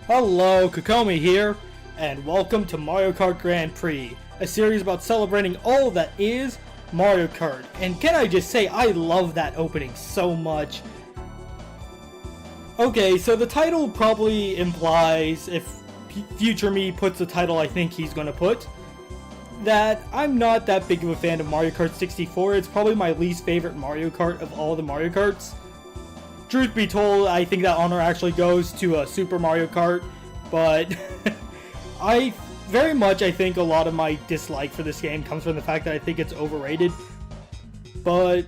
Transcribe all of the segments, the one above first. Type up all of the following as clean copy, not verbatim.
Hello, Kukomi here, and welcome to Mario Kart Grand Prix, a series about celebrating all that is Mario Kart. And can I just say, I love that opening so much. Okay, so the title probably implies, if future me puts the title I think he's gonna put, that I'm not that big of a fan of Mario Kart 64. It's probably my least favorite Mario Kart of all the Mario Karts. Truth be told, I think that honor actually goes to Super Mario Kart, but I think a lot of my dislike for this game comes from the fact that I think it's overrated. But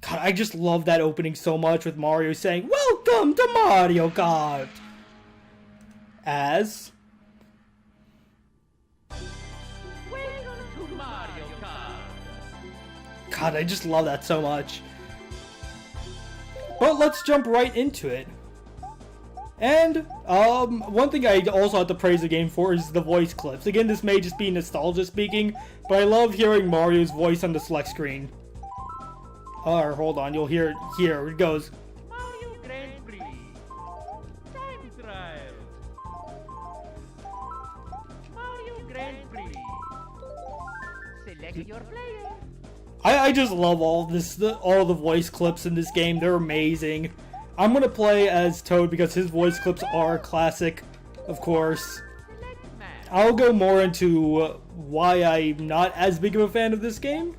God, I just love that opening so much with Mario saying, "Welcome to Mario Kart!" As God, I just love that so much. But let's jump right into it. And, one thing I also have to praise the game for is the voice clips. Again, this may just be nostalgia speaking, but I love hearing Mario's voice on the select screen. Hold on, you'll hear it here. It goes, Mario Grand Prix. Time trial. Mario Grand Prix. Select your player. I just love all the voice clips in this game. They're amazing. I'm gonna play as Toad because his voice clips are classic, of course. I'll go more into why I'm not as big of a fan of this game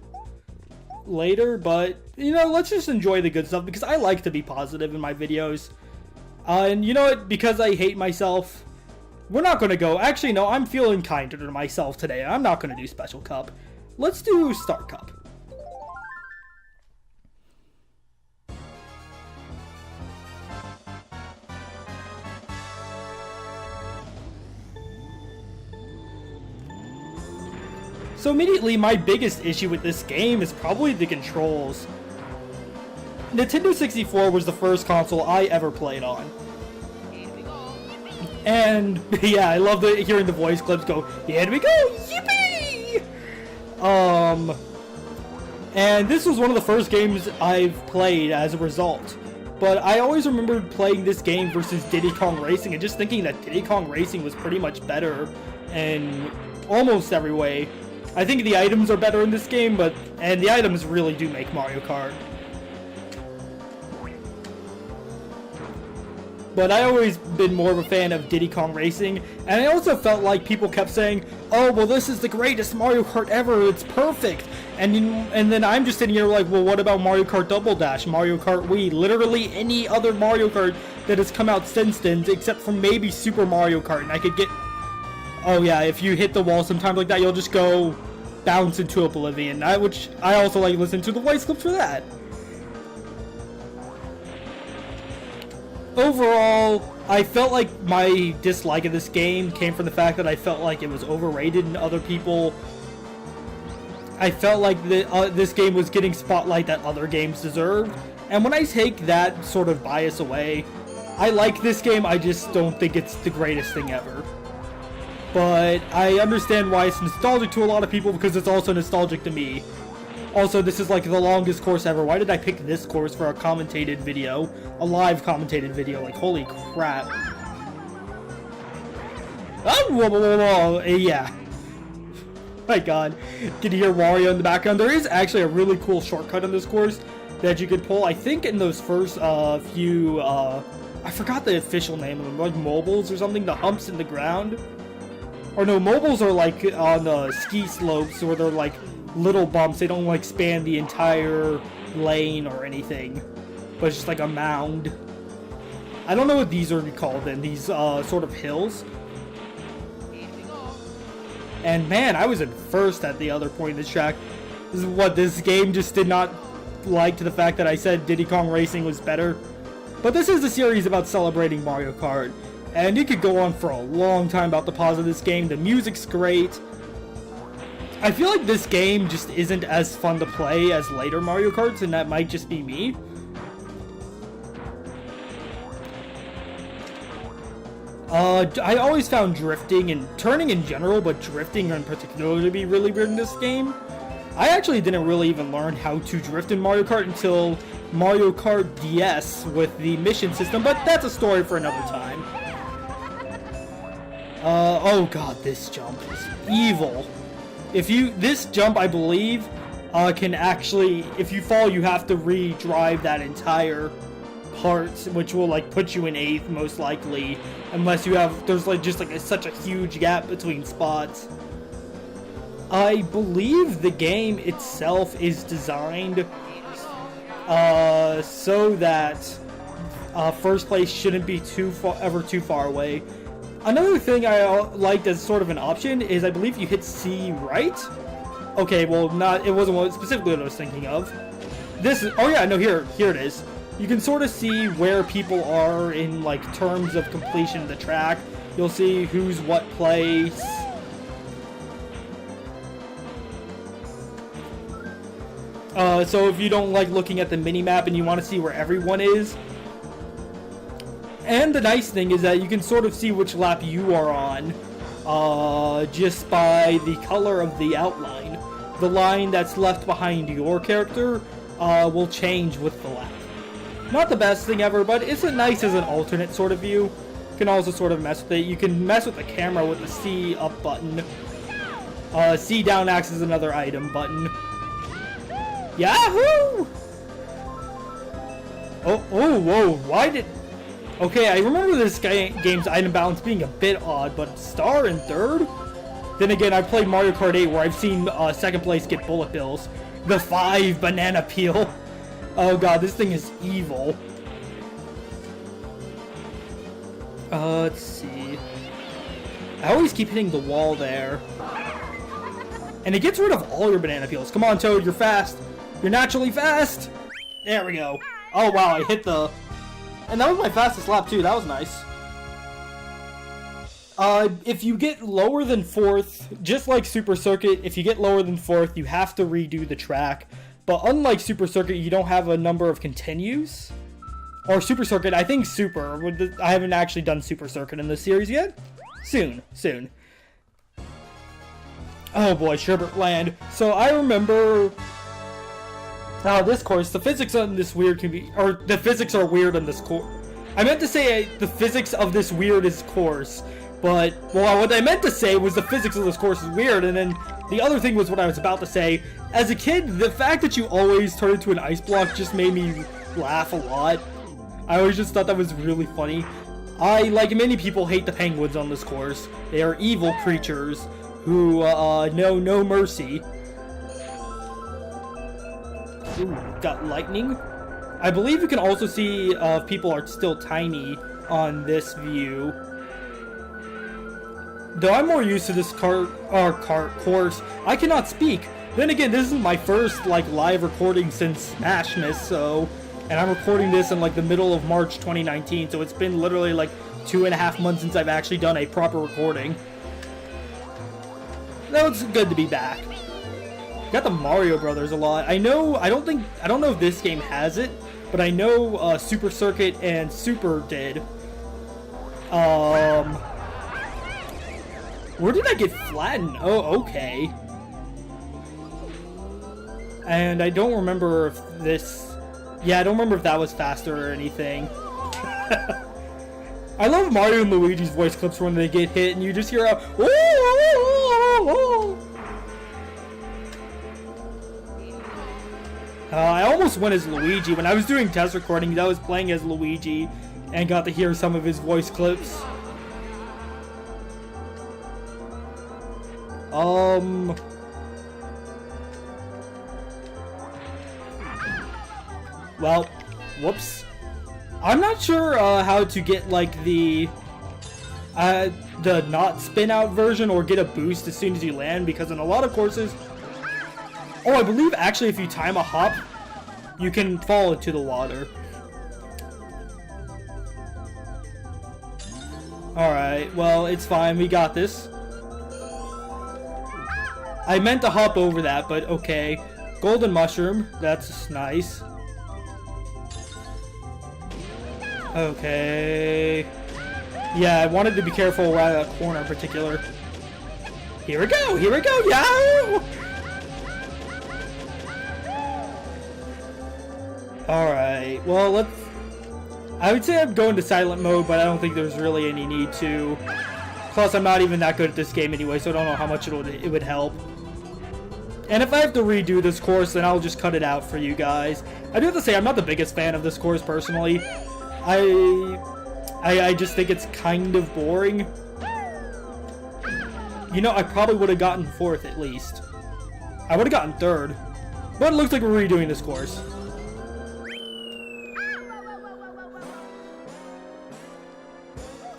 later, but, you know, let's just enjoy the good stuff because I like to be positive in my videos. And you know what? Because I hate myself, we're not gonna go... Actually, no, I'm feeling kinder to myself today. I'm not gonna do Special Cup. Let's do Star Cup. So immediately, my biggest issue with this game is probably the controls. Nintendo 64 was the first console I ever played on. And yeah, I love hearing the voice clips go, "Here we go, yippee!" And this was one of the first games I've played as a result. But I always remembered playing this game versus Diddy Kong Racing and just thinking that Diddy Kong Racing was pretty much better in almost every way. I think the items are better in this game, and the items really do make Mario Kart. But I always been more of a fan of Diddy Kong Racing, and I also felt like people kept saying, "Oh, well, this is the greatest Mario Kart ever, it's perfect." And then I'm just sitting here like, well, what about Mario Kart Double Dash, Mario Kart Wii, literally any other Mario Kart that has come out since then, except for maybe Super Mario Kart, and I could get... Oh yeah, if you hit the wall sometimes like that, you'll just go bounce into oblivion, which I also like listen to the voice clips for that. Overall, I felt like my dislike of this game came from the fact that I felt like it was overrated and other people... I felt like this game was getting spotlight that other games deserved. And when I take that sort of bias away, I like this game, I just don't think it's the greatest thing ever. But I understand why it's nostalgic to a lot of people because it's also nostalgic to me. Also, this is like the longest course ever. Why did I pick this course for a commentated video? A live commentated video. Like, holy crap. Yeah. My god. Can you hear Wario in the background? There is actually a really cool shortcut on this course that you could pull. I think in those first few... I forgot the official name of them. Like mobiles or something. The humps in the ground. Or no, mobiles are like on the ski slopes where they're like little bumps. They don't like span the entire lane or anything. But it's just like a mound. I don't know what these are called then. These sort of hills. And man, I was in first at the other point in this track. This is what this game just did not like to the fact that I said Diddy Kong Racing was better. But this is a series about celebrating Mario Kart. And you could go on for a long time about the pause of this game. The music's great. I feel like this game just isn't as fun to play as later Mario Karts, and that might just be me. I always found drifting and turning in general, but drifting in particular to be really weird in this game. I actually didn't really even learn how to drift in Mario Kart until Mario Kart DS with the mission system, but that's a story for another time. Oh god, this jump is evil. This jump, I believe, can actually, if you fall, you have to re-drive that entire part, which will, like, put you in 8th, most likely, unless you have, there's, like, just, like, such a huge gap between spots. I believe the game itself is designed, so that, first place shouldn't be too far away. Another thing I liked as sort of an option is I believe you hit C right? Okay, well, it wasn't specifically what I was thinking of. Oh yeah, no, here it is. You can sort of see where people are in, like, terms of completion of the track. You'll see who's what place. So if you don't like looking at the mini-map and you want to see where everyone is. And the nice thing is that you can sort of see which lap you are on, just by the color of the outline. The line that's left behind your character will change with the lap. Not the best thing ever, but it's nice as an alternate sort of view. You can also sort of mess with it. You can mess with the camera with the C up button. C down acts as another item button. Yahoo! Oh, whoa, why did... Okay, I remember this game's item balance being a bit odd, but star in 3rd? Then again, I played Mario Kart 8 where I've seen 2nd place get bullet bills. The 5 banana peel. Oh god, this thing is evil. Let's see. I always keep hitting the wall there. And it gets rid of all your banana peels. Come on, Toad, you're fast. You're naturally fast. There we go. Oh wow, I hit the... And that was my fastest lap too, that was nice. If you get lower than 4th, just like Super Circuit, if you get lower than 4th, you have to redo the track. But unlike Super Circuit, you don't have a number of continues. Or Super Circuit, I think I haven't actually done Super Circuit in this series yet. Soon. Oh boy, Sherbert Land. So I remember... this course, the physics on this weird the physics are weird on this course. I meant to say the physics of this weirdest course, but, well, what I meant to say was the physics of this course is weird, and then the other thing was what I was about to say. As a kid, the fact that you always turn into an ice block just made me laugh a lot. I always just thought that was really funny. I, like many people, hate the penguins on this course. They are evil creatures who, know no mercy. Ooh, got lightning. I believe you can also see if people are still tiny on this view. Though I'm more used to this kart course, I cannot speak. Then again, this is my first, like, live recording since Smashmas, so... And I'm recording this in, like, the middle of March 2019, so it's been literally, like, 2.5 months since I've actually done a proper recording. That was good to be back. Got the Mario Brothers a lot. I don't know if this game has it, but I know Super Circuit and Super did. Where did I get flattened? Oh, okay. And I don't remember if this... Yeah, I don't remember if that was faster or anything. I love Mario and Luigi's voice clips when they get hit and you just hear a... I almost went as Luigi. When I was doing test recordings, I was playing as Luigi and got to hear some of his voice clips. Well, whoops. I'm not sure how to get, like, the not spin out version or get a boost as soon as you land, because in a lot of courses... Oh, I believe actually if you time a hop, you can fall into the water. Alright, well, it's fine. We got this. I meant to hop over that, but okay. Golden mushroom. That's nice. Okay. Yeah, I wanted to be careful around that corner in particular. Here we go! Here we go! Yahoo! Alright, well, let's... I would say I'm going to silent mode, but I don't think there's really any need to. Plus, I'm not even that good at this game anyway, so I don't know how much it would help. And if I have to redo this course, then I'll just cut it out for you guys. I do have to say, I'm not the biggest fan of this course, personally. I just think it's kind of boring. You know, I probably would have gotten 4th at least. I would have gotten 3rd. But it looks like we're redoing this course.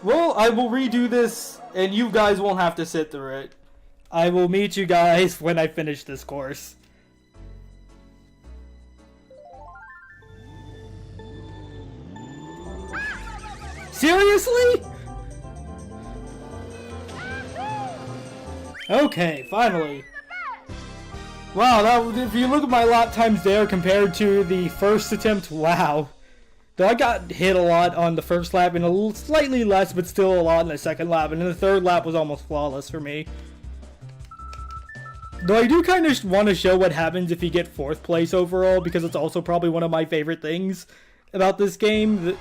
Well, I will redo this, and you guys won't have to sit through it. I will meet you guys when I finish this course. Seriously? Okay, finally. Wow, if you look at my lap times there compared to the first attempt, wow. Though I got hit a lot on the first lap and slightly less, but still a lot in the second lap. And then the third lap was almost flawless for me. Though I do kind of want to show what happens if you get 4th place overall, because it's also probably one of my favorite things about this game.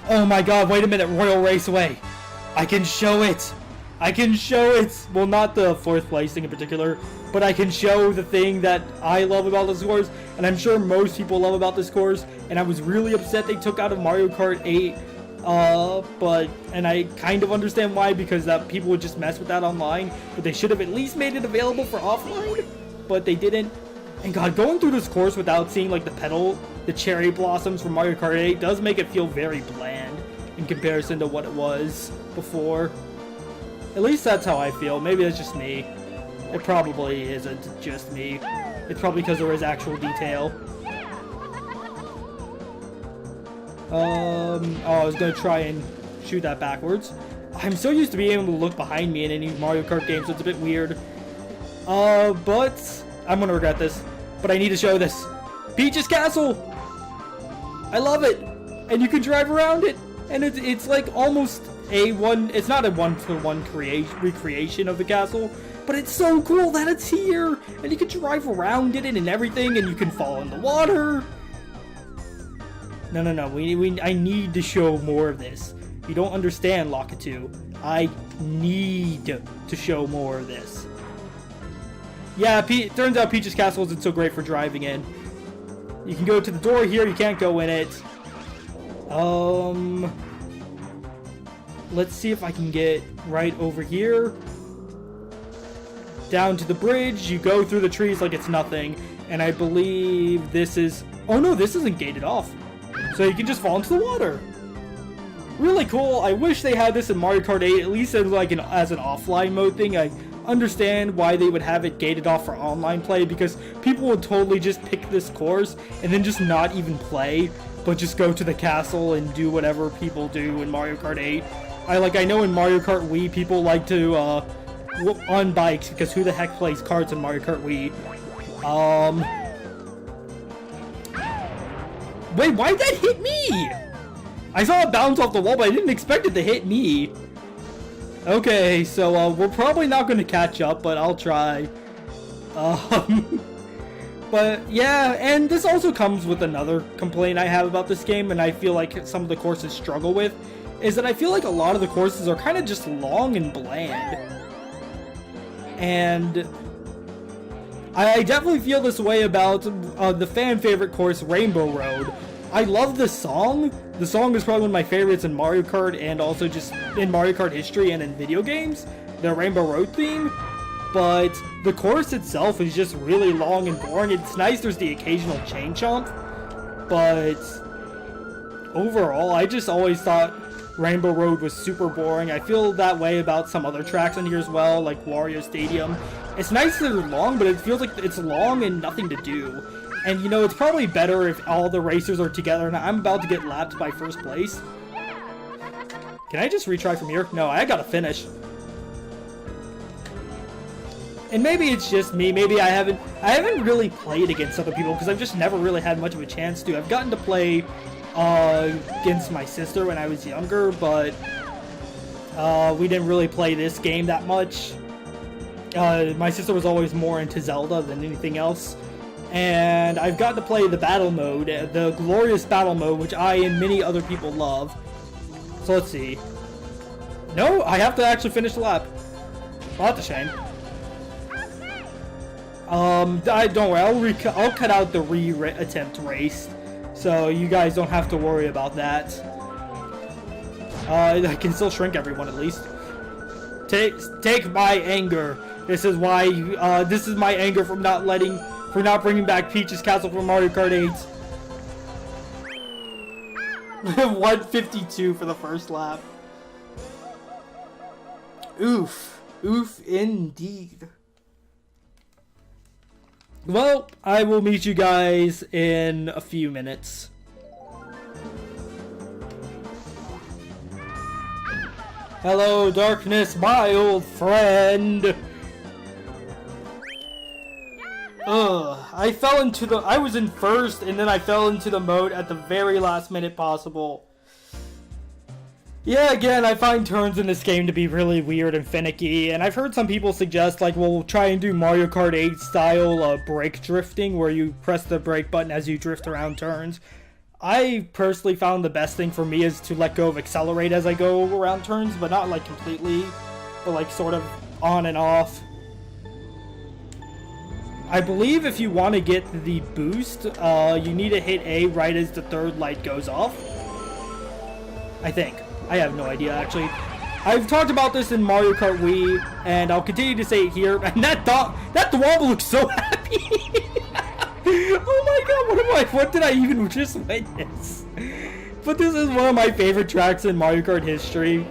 Oh my god, wait a minute, Royal Raceway. I can show it. I can show it. Well, not the 4th place thing in particular, but I can show the thing that I love about this course, and I'm sure most people love about this course, and I was really upset they took out of Mario Kart 8, and I kind of understand why, because that people would just mess with that online, but they should have at least made it available for offline, but they didn't. And god, going through this course without seeing like the cherry blossoms from Mario Kart 8 does make it feel very bland in comparison to what it was before. At least that's how I feel. Maybe that's just me. It probably isn't just me. It's probably because there is actual detail. I was gonna try and shoot that backwards. I'm so used to being able to look behind me in any Mario Kart game, so it's a bit weird. But I'm gonna regret this. But I need to show this. Peach's Castle! I love it! And you can drive around it! And it's like almost it's not a one-for-one recreation of the castle, but it's so cool that it's here! And you can drive around it and everything, and you can fall in the water! No. I need to show more of this. You don't understand, Lakitu. I need to show more of this. Yeah, turns out Peach's Castle isn't so great for driving in. You can go to the door here, you can't go in it. Let's see if I can get right over here. Down to the bridge, you go through the trees like it's nothing. And I believe this is... Oh no, this isn't gated off. So you can just fall into the water. Really cool. I wish they had this in Mario Kart 8, at least as like as an offline mode thing. I understand why they would have it gated off for online play, because people would totally just pick this course and then just not even play, but just go to the castle and do whatever people do in Mario Kart 8. I know in Mario Kart Wii people like to on bikes, because who the heck plays karts in Mario Kart Wii? Wait, why'd that hit me? I saw it bounce off the wall, but I didn't expect it to hit me. Okay, so we're probably not going to catch up, but I'll try. But yeah, and this also comes with another complaint I have about this game, and I feel like some of the courses struggle with, is that I feel like a lot of the courses are kind of just long and bland. And I definitely feel this way about the fan favorite course, Rainbow Road. I love the song. The song is probably one of my favorites in Mario Kart, and also just in Mario Kart history and in video games, the Rainbow Road theme. But the course itself is just really long and boring. It's nice there's the occasional chain chomp, but overall, I just always thought Rainbow Road was super boring. I feel that way about some other tracks on here as well, like Wario Stadium. It's nice that they're long, but it feels like it's long and nothing to do. And you know, it's probably better if all the racers are together, and I'm about to get lapped by first place. Can I just retry from here? No, I gotta finish. And maybe it's just me, maybe I haven't really played against other people, because I've just never really had much of a chance to. I've gotten to play against my sister when I was younger, but we didn't really play this game that much. My sister was always more into Zelda than anything else. And I've got to play the battle mode, the glorious battle mode, which I and many other people love. So let's see. No, I have to actually finish the lap. Well, that's a shame. Don't worry. I'll cut out the attempt race, so you guys don't have to worry about that. I can still shrink everyone at least. Take my anger. This is why. This is my anger for not bringing back Peach's Castle from Mario Kart 8. 152 for the first lap. Oof. Oof indeed. Well, I will meet you guys in a few minutes. Hello, darkness, my old friend. I was in first, and then I fell into the mode at the very last minute possible. Yeah, again, I find turns in this game to be really weird and finicky, and I've heard some people suggest, like, we'll try and do Mario Kart 8 style brake drifting, where you press the brake button as you drift around turns. I personally found the best thing for me is to let go of accelerate as I go around turns, but not, like, completely, but, like, sort of on and off. I believe if you want to get the boost, you need to hit A right as the third light goes off. I think. I have no idea, actually. I've talked about this in Mario Kart Wii, and I'll continue to say it here. And that Thwomble looks so happy! Oh my god, what did I even just witness? But this is one of my favorite tracks in Mario Kart history.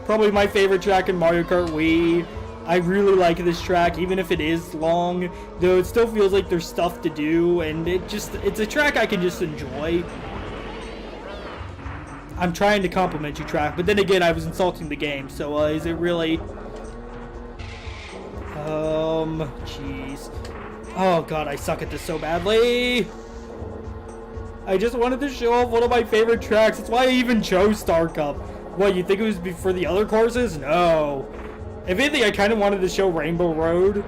Probably my favorite track in Mario Kart Wii. I really like this track, even if it is long, though it still feels like there's stuff to do, and it's a track I can just enjoy. I'm trying to compliment you, track, but then again, I was insulting the game, so is it really? Jeez. Oh god, I suck at this so badly. I just wanted to show off one of my favorite tracks. That's why I even chose Star Cup. What, you think it was for the other courses? No. If anything, I kind of wanted to show Rainbow Road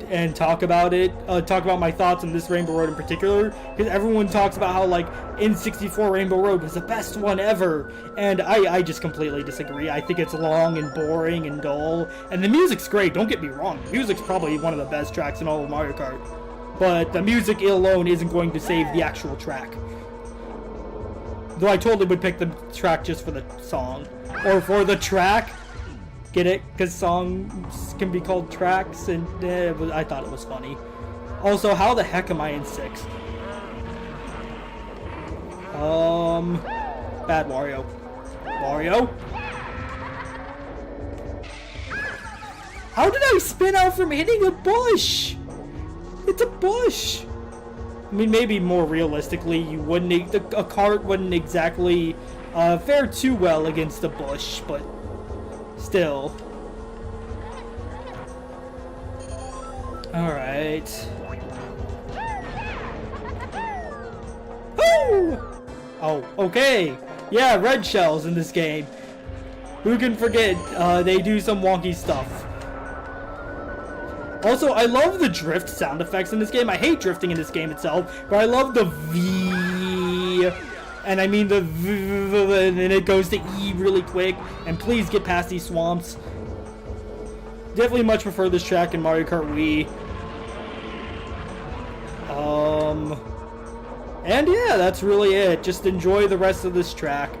and talk about it, talk about my thoughts on this Rainbow Road in particular, because everyone talks about how, like, N64 Rainbow Road was the best one ever, and I just completely disagree. I think it's long and boring and dull, and the music's great, don't get me wrong. The music's probably one of the best tracks in all of Mario Kart, but the music alone isn't going to save the actual track. Though I totally would pick the track just for the song, or for the track. Get it? Because songs can be called tracks, and I thought it was funny. Also, how the heck am I in 6th? Bad Wario. Wario? How did I spin out from hitting a bush? It's a bush! I mean, maybe more realistically, you wouldn't, a cart wouldn't exactly fare too well against a bush, but still. Alright. Woo! Oh, okay. Yeah, red shells in this game. Who can forget, they do some wonky stuff. Also, I love the drift sound effects in this game. I hate drifting in this game itself, but I love the V. And I mean the V, and then it goes to E really quick. And please get past these swamps. Definitely much prefer this track in Mario Kart Wii. And yeah, that's really it. Just enjoy the rest of this track.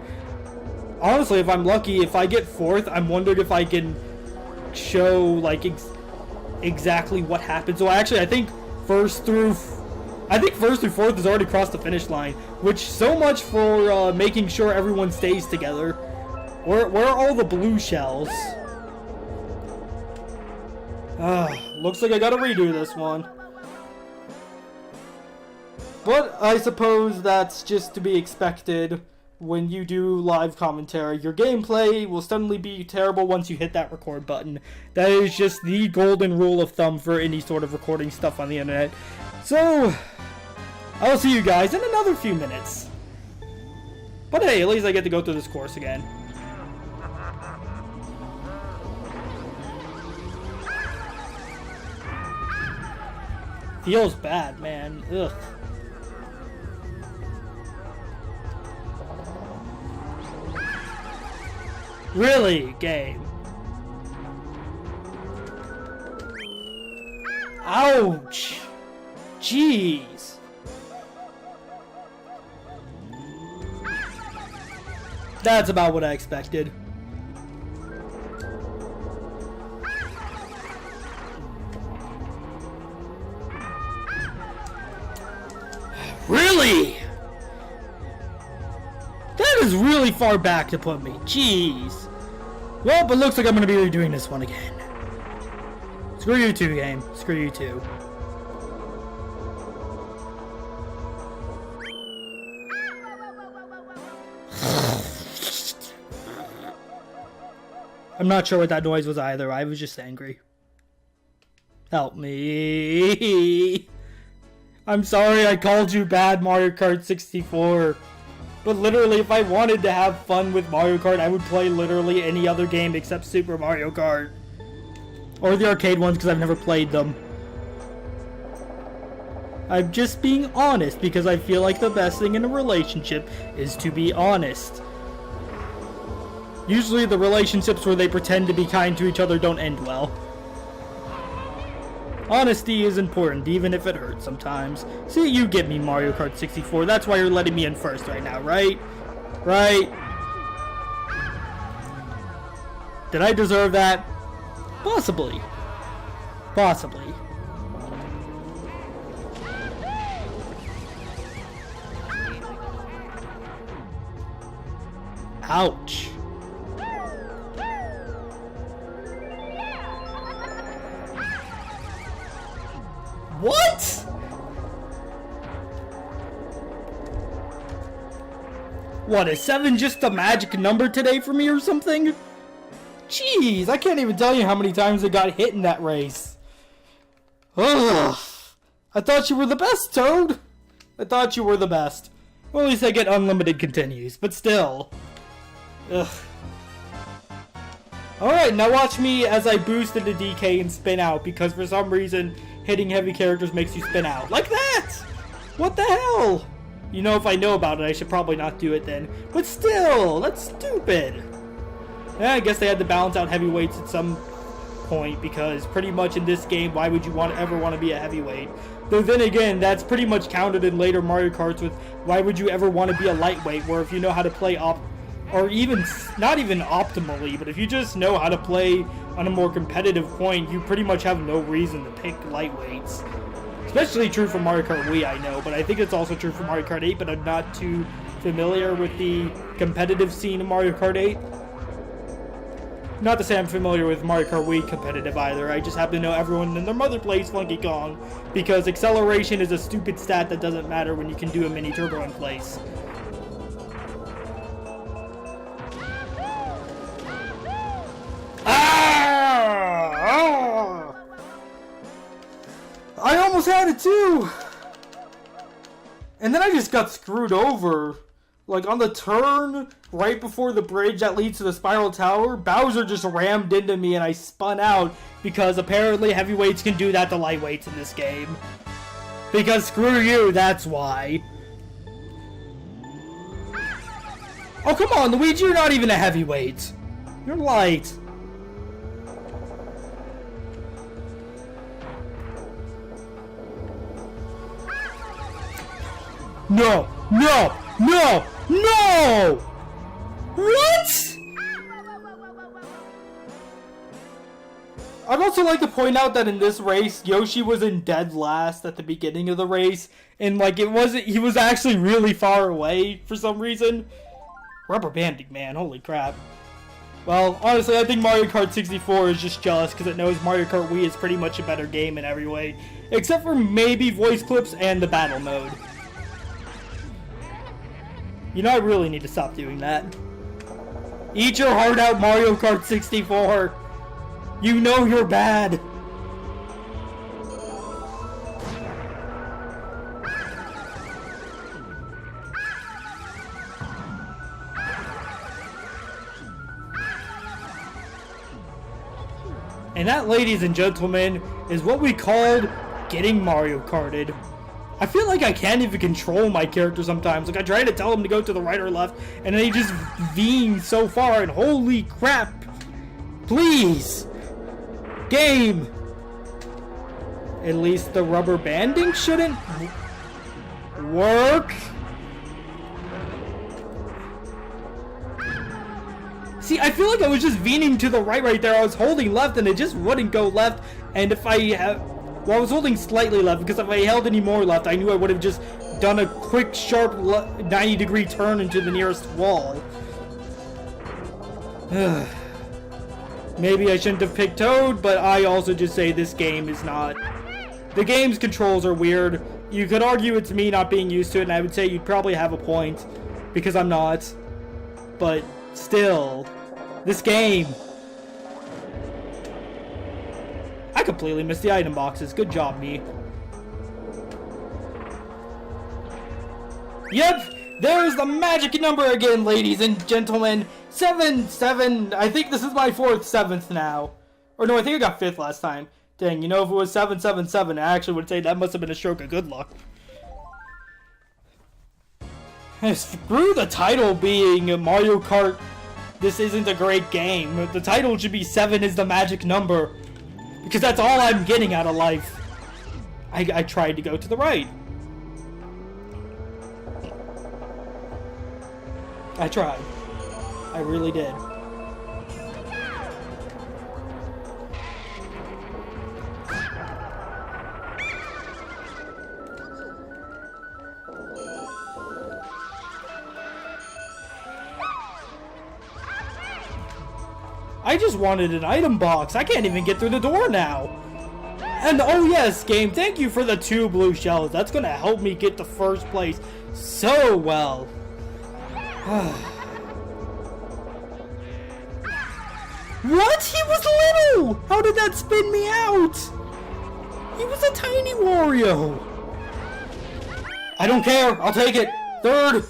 Honestly, if I'm lucky, if I get 4th, I'm wondering if I can show, like, exactly what happened. So I think first through 4th has already crossed the finish line, which so much for making sure everyone stays together. Where are all the blue shells? Looks like I gotta redo this one. But I suppose that's just to be expected when you do live commentary. Your gameplay will suddenly be terrible once you hit that record button. That is just the golden rule of thumb for any sort of recording stuff on the internet. So, I'll see you guys in another few minutes. But hey, at least I get to go through this course again. Feels bad, man. Ugh. Really, game? Ouch! Jeez! That's about what I expected. Really? That is really far back to put me. Jeez. Well, but looks like I'm going to be redoing this one again. Screw you too, game. Screw you too. I'm not sure what that noise was either. I was just angry. Help me. I'm sorry I called you bad, Mario Kart 64. But literally, if I wanted to have fun with Mario Kart, I would play literally any other game except Super Mario Kart. Or the arcade ones, because I've never played them. I'm just being honest, because I feel like the best thing in a relationship is to be honest. Usually the relationships where they pretend to be kind to each other don't end well. Honesty is important, even if it hurts sometimes. See, you get me, Mario Kart 64. That's why you're letting me in first right now, right? Right? Did I deserve that? Possibly. Possibly. Ouch. What? What, is 7 just a magic number today for me or something? Jeez, I can't even tell you how many times I got hit in that race. Ugh. I thought you were the best, Toad. I thought you were the best. Well, at least I get unlimited continues, but still. Ugh. Alright, now watch me as I boost into DK and spin out, because for some reason, hitting heavy characters makes you spin out. Like that! What the hell? You know, if I know about it, I should probably not do it then. But still, that's stupid. Yeah, I guess they had to balance out heavyweights at some point, because pretty much in this game, why would you ever want to be a heavyweight? Though then again, that's pretty much counted in later Mario Karts with why would you ever want to be a lightweight, where if you know how to play or even, not even optimally, but if you just know how to play on a more competitive point, you pretty much have no reason to pick lightweights. Especially true for Mario Kart Wii, I know, but I think it's also true for Mario Kart 8, but I'm not too familiar with the competitive scene of Mario Kart 8. Not to say I'm familiar with Mario Kart Wii competitive either, I just happen to know everyone and their mother plays Funky Kong, because acceleration is a stupid stat that doesn't matter when you can do a mini turbo in place. I almost had it too! And then I just got screwed over. Like on the turn, right before the bridge that leads to the Spiral Tower, Bowser just rammed into me and I spun out because apparently heavyweights can do that to lightweights in this game. Because screw you, that's why. Oh come on, Luigi, you're not even a heavyweight. You're light. No! No! No! No! What? I'd also like to point out that in this race, Yoshi was in dead last at the beginning of the race, and like he was actually really far away for some reason. Rubber banding, man, holy crap. Well, honestly, I think Mario Kart 64 is just jealous because it knows Mario Kart Wii is pretty much a better game in every way, except for maybe voice clips and the battle mode. You know, I really need to stop doing that. Eat your heart out, Mario Kart 64. You know you're bad. And that, ladies and gentlemen, is what we called getting Mario Karted. I feel like I can't even control my character sometimes. Like, I try to tell him to go to the right or left, and they just veering so far, and holy crap. Please. Game. At least the rubber banding shouldn't work. See, I feel like I was just veering to the right there. I was holding left, and it just wouldn't go left. And if I have... Well, I was holding slightly left, because if I held any more left, I knew I would have just done a quick, sharp 90-degree turn into the nearest wall. Maybe I shouldn't have picked Toad, but I also just say this game is not... The game's controls are weird. You could argue it's me not being used to it, and I would say you'd probably have a point, because I'm not. But still, this game... I completely missed the item boxes. Good job, me. Yep, there's the magic number again, ladies and gentlemen. 7. I think this is my 7th now. Or no, I think I got 5th last time. Dang, you know, if it was 777, I actually would say that must have been a stroke of good luck. Screw the title being Mario Kart. This isn't a great game. The title should be 7 is the magic number. Because that's all I'm getting out of life. I tried to go to the right. I tried. I really did. I just wanted an item box. I can't even get through the door now. And oh yes, game, thank you for the 2 blue shells. That's gonna help me get to first place so well. What? He was little! How did that spin me out? He was a tiny Wario. I don't care. I'll take it. 3rd.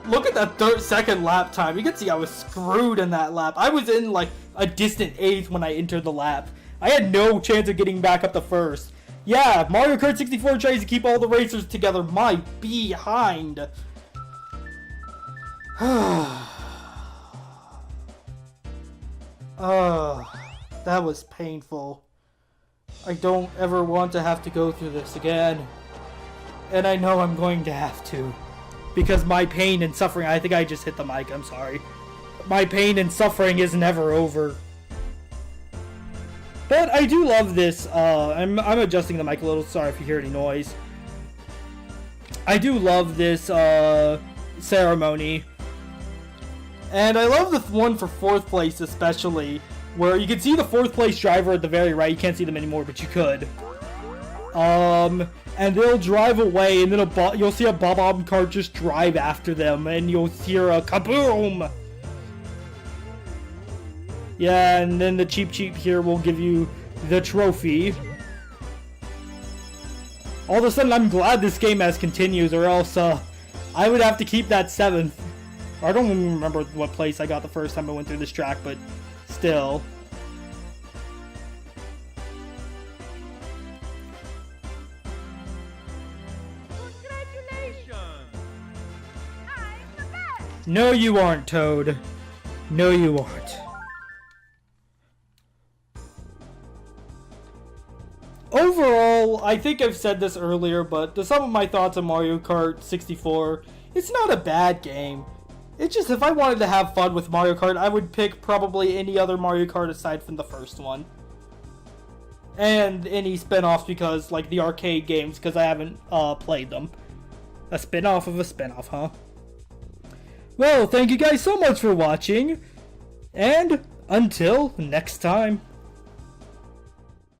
Look at that second lap time. You can see I was screwed in that lap. I was in like a distant 8th when I entered the lap. I had no chance of getting back up to 1st. Yeah, Mario Kart 64 tries to keep all the racers together. My behind. That was painful. I don't ever want to have to go through this again. And I know I'm going to have to. Because my pain and suffering... I think I just hit the mic, I'm sorry. My pain and suffering is never over. But I do love this. I'm adjusting the mic a little. Sorry if you hear any noise. I do love this ceremony. And I love the one for 4th place especially. Where you can see the 4th place driver at the very right. You can't see them anymore, but you could. And they'll drive away, and then you'll see a bob-omb cart just drive after them, and you'll hear a kaboom! Yeah, and then the Cheep Cheep here will give you the trophy. All of a sudden, I'm glad this game has continues, or else, I would have to keep that 7th. I don't even remember what place I got the first time I went through this track, but still. No, you aren't, Toad. No, you aren't. Overall, I think I've said this earlier, but to sum up my thoughts on Mario Kart 64, it's not a bad game. It's just if I wanted to have fun with Mario Kart, I would pick probably any other Mario Kart aside from the first one. And any spin-offs because, like, the arcade games, because I haven't played them. A spin-off of a spin-off, huh? Well, thank you guys so much for watching, and until next time.